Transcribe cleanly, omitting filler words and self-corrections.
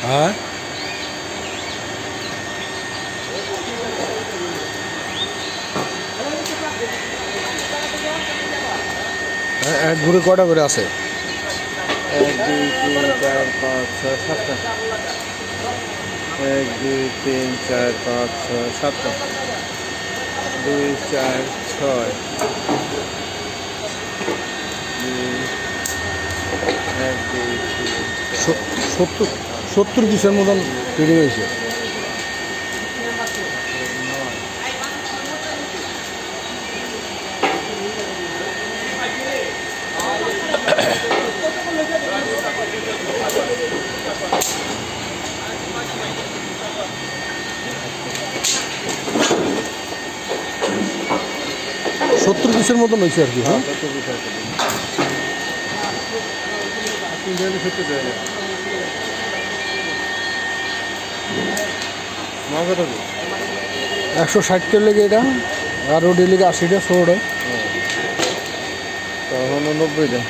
হ্যাঁ এক ঘুরে কটা করে আছে? 1 2 3 4 5 6 7টা। 1 2 3 4 5 6 7টা। 2 4 6 1 2 3 70 পিসের মতন তৈরি হয়েছে। সত্তর পিসের মতন হয়েছে আর কি। হ্যাঁ কত 160 টাকা লেগে এটা, আর ওটি লেগে 80টা 100টা। তখন 90টা।